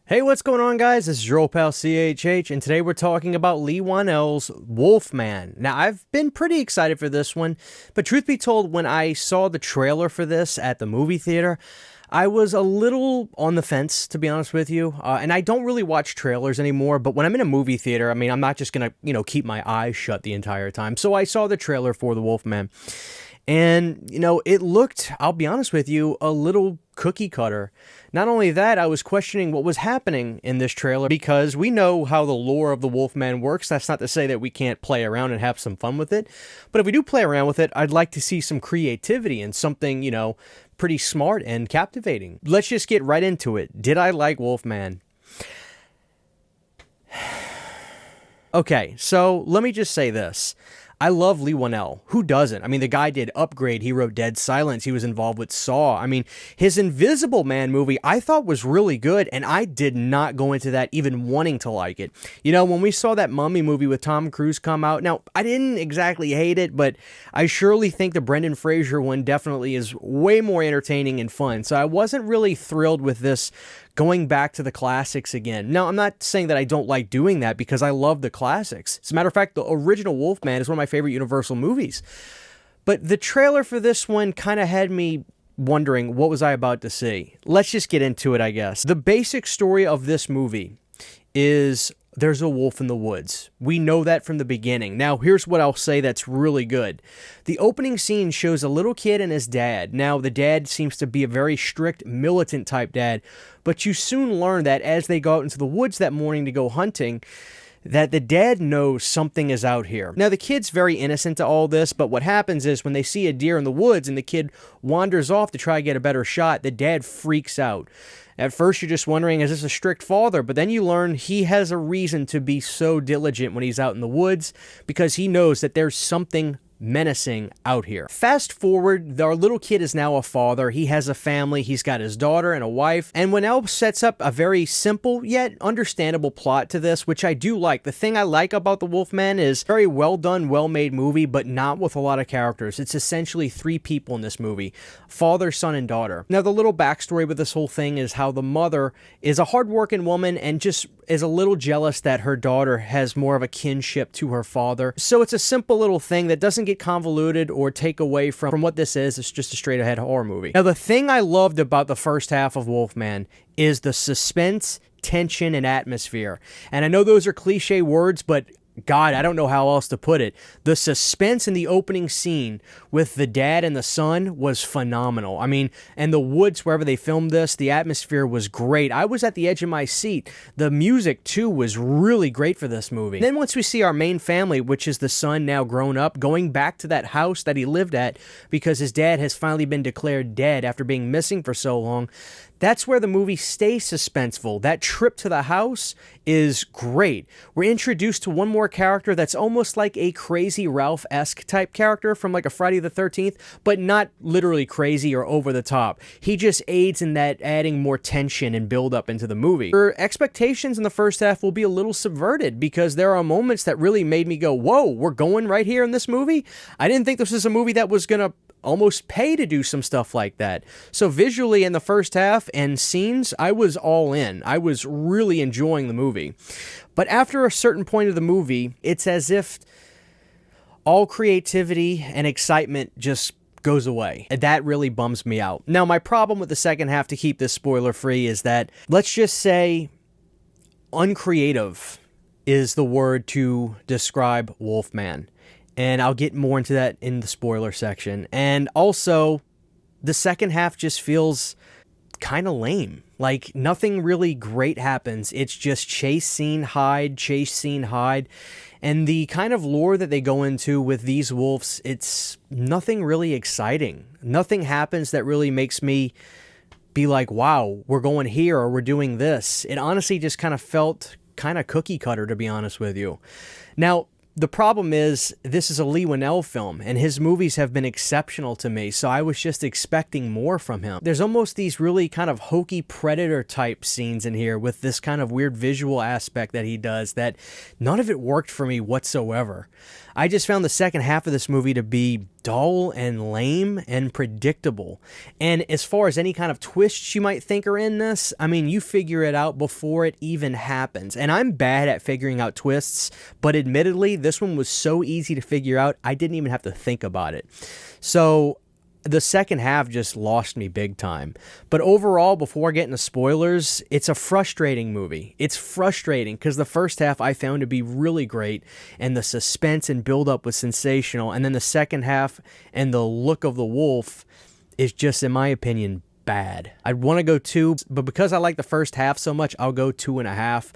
Hey, what's going on, guys? This is your old pal CHH, and today we're talking about Leigh Whannell's Wolfman. Now, I've been pretty excited for this one, but truth be told, when I saw the trailer for this at the movie theater, I was a little on the fence, to be honest with you, and I don't really watch trailers anymore, but when I'm in a movie theater, I mean, I'm not just gonna, keep my eyes shut the entire time, so I saw the trailer for the Wolfman. And, it looked, I'll be honest with you, a little cookie cutter. Not only that, I was questioning what was happening in this trailer because we know how the lore of the Wolfman works. That's not to say that we can't play around and have some fun with it. But if we do play around with it, I'd like to see some creativity and something, pretty smart and captivating. Let's just get right into it. Did I like Wolfman? Okay, so let me just say this. I love Leigh Whannell. Who doesn't? I mean, the guy did Upgrade. He wrote Dead Silence. He was involved with Saw. I mean, his Invisible Man movie I thought was really good, and I did not go into that even wanting to like it. When we saw that Mummy movie with Tom Cruise come out, now, I didn't exactly hate it, but I surely think the Brendan Fraser one definitely is way more entertaining and fun. So I wasn't really thrilled with this going back to the classics again. Now, I'm not saying that I don't like doing that because I love the classics. As a matter of fact, the original Wolfman is one of my favorite Universal movies. But the trailer for this one kind of had me wondering, what was I about to see? Let's just get into it, I guess. The basic story of this movie is there's a wolf in the woods. We know that from the beginning. Now, here's what I'll say that's really good. The opening scene shows a little kid and his dad. Now, the dad seems to be a very strict, militant type dad, but you soon learn that as they go out into the woods that morning to go hunting, that the dad knows something is out here. Now, the kid's very innocent to all this, but what happens is when they see a deer in the woods and the kid wanders off to try to get a better shot, the dad freaks out. At first, you're just wondering, is this a strict father? But then you learn he has a reason to be so diligent when he's out in the woods because he knows that there's something menacing out here. Fast forward, our little kid is now a father. He has a family. He's got his daughter and a wife. And Whannell sets up a very simple yet understandable plot to this, which I do like. The thing I like about The Wolfman is very well done, well-made movie, but not with a lot of characters. It's essentially three people in this movie: father, son, and daughter. Now, the little backstory with this whole thing is how the mother is a hardworking woman and just is a little jealous that her daughter has more of a kinship to her father. So it's a simple little thing that doesn't get convoluted or take away from what this is. It's just a straight ahead horror movie. Now, the thing I loved about the first half of Wolfman is the suspense, tension, and atmosphere. And I know those are cliche words, but God, I don't know how else to put it. The suspense in the opening scene with the dad and the son was phenomenal. I mean, and the woods, wherever they filmed this, the atmosphere was great. I was at the edge of my seat. The music, too, was really great for this movie. Then once we see our main family, which is the son now grown up, going back to that house that he lived at because his dad has finally been declared dead after being missing for so long, that's where the movie stays suspenseful. That trip to the house is great. We're introduced to one more character that's almost like a Crazy Ralph-esque type character from like a Friday the 13th, but not literally crazy or over the top. He just aids in that adding more tension and build up into the movie. Your expectations in the first half will be a little subverted because there are moments that really made me go, whoa, we're going right here in this movie? I didn't think this was a movie that was gonna almost pay to do some stuff like that. So visually in the first half and scenes, I was all in. I was really enjoying the movie. But after a certain point of the movie, it's as if all creativity and excitement just goes away. And that really bums me out. Now, my problem with the second half, to keep this spoiler free, is that, let's just say, uncreative is the word to describe Wolfman. And I'll get more into that in the spoiler section. And also, the second half just feels kind of lame. Like, nothing really great happens. It's just chase scene, hide, chase scene, hide. And the kind of lore that they go into with these wolves, it's nothing really exciting. Nothing happens that really makes me be like, wow, we're going here or we're doing this. It honestly just kind of felt kind of cookie cutter, to be honest with you. Now, The problem is, this is a Leigh Whannell film, and his movies have been exceptional to me, so I was just expecting more from him. There's almost these really kind of hokey Predator-type scenes in here with this kind of weird visual aspect that he does that none of it worked for me whatsoever. I just found the second half of this movie to be dull and lame and predictable. And as far as any kind of twists you might think are in this, I mean, you figure it out before it even happens. And I'm bad at figuring out twists, but admittedly, this one was so easy to figure out, I didn't even have to think about it. So the second half just lost me big time. But overall, before getting to spoilers, it's a frustrating movie. It's frustrating because the first half I found to be really great, and the suspense and build-up was sensational. And then the second half and the look of the wolf is just, in my opinion, bad. I'd want to go 2, but because I like the first half so much, I'll go 2.5.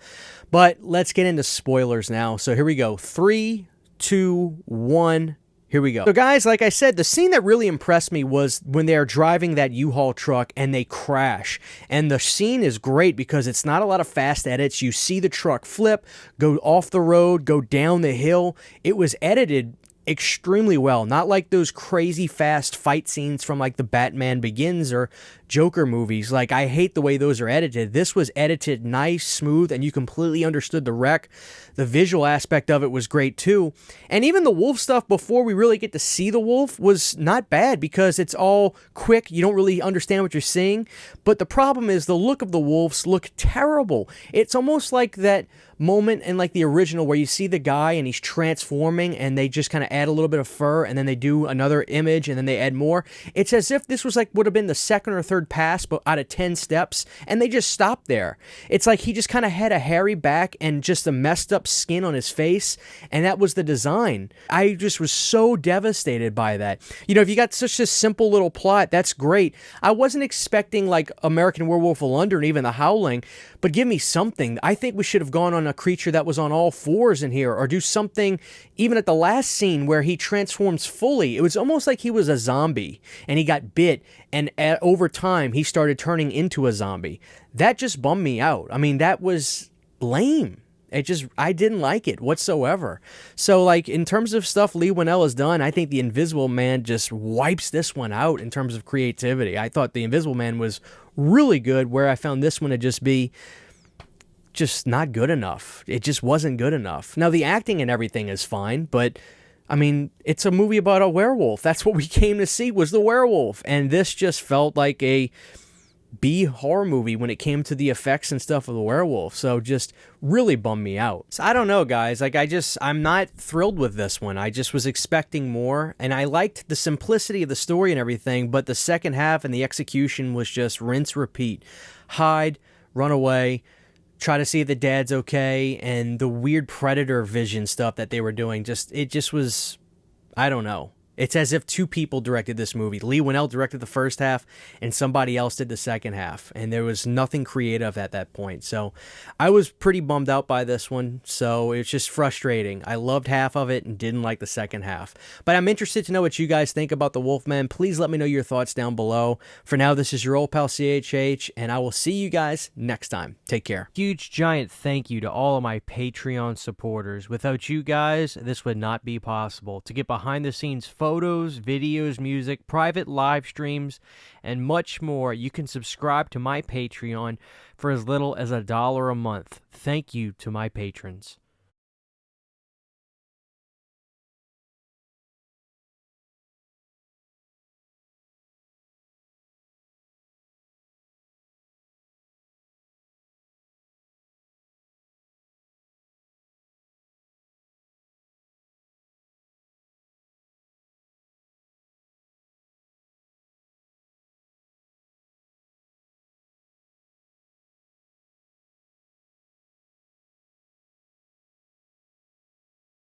But let's get into spoilers now. So here we go. 3, 2, 1... Here we go. So guys, like I said, the scene that really impressed me was when they're driving that U-Haul truck and they crash. And the scene is great because it's not a lot of fast edits. You see the truck flip, go off the road, go down the hill. It was edited extremely well. Not like those crazy fast fight scenes from like the Batman Begins or Joker movies. Like, I hate the way those are edited. This was edited nice, smooth, and you completely understood the wreck. The visual aspect of it was great too. And even the wolf stuff before we really get to see the wolf was not bad because it's all quick. You don't really understand what you're seeing. But the problem is the look of the wolves look terrible. It's almost like that moment in like the original where you see the guy and he's transforming and they just kind of add a little bit of fur and then they do another image and then they add more. It's as if this was like would have been the second or third pass but out of 10 steps and they just stopped there. It's like he just kind of had a hairy back and just a messed up skin on his face, and that was the design. I just was so devastated by that. You know, if you got such a simple little plot, that's great. I wasn't expecting like American Werewolf of London or even The Howling, but give me something. I think we should have gone on a creature that was on all fours in here, or do something even at the last scene where he transforms fully. It was almost like he was a zombie and he got bit, and over time he started turning into a zombie. That just bummed me out. I mean, that was lame. I didn't like it whatsoever. So, like, in terms of stuff Leigh Whannell has done, I think The Invisible Man just wipes this one out in terms of creativity. I thought The Invisible Man was really good, where I found this one to just be just not good enough. It just wasn't good enough. Now, the acting and everything is fine, but, I mean, it's a movie about a werewolf. That's what we came to see, was the werewolf. And this just felt like a B horror movie when it came to the effects and stuff of the werewolf. So just really bummed me out. So I don't know, guys. Like, I'm not thrilled with this one. I just was expecting more, and I liked the simplicity of the story and everything, but the second half and the execution was just rinse, repeat. Hide, run away, try to see if the dad's okay, and the weird predator vision stuff that they were doing, it just was, I don't know. It's as if two people directed this movie. Leigh Whannell directed the first half, and somebody else did the second half. And there was nothing creative at that point. So I was pretty bummed out by this one. So it's just frustrating. I loved half of it and didn't like the second half. But I'm interested to know what you guys think about the Wolfman. Please let me know your thoughts down below. For now, this is your old pal CHH, and I will see you guys next time. Take care. Huge giant thank you to all of my Patreon supporters. Without you guys, this would not be possible. To get behind the scenes photos, videos, music, private live streams, and much more, you can subscribe to my Patreon for as little as $1 a month. Thank you to my patrons.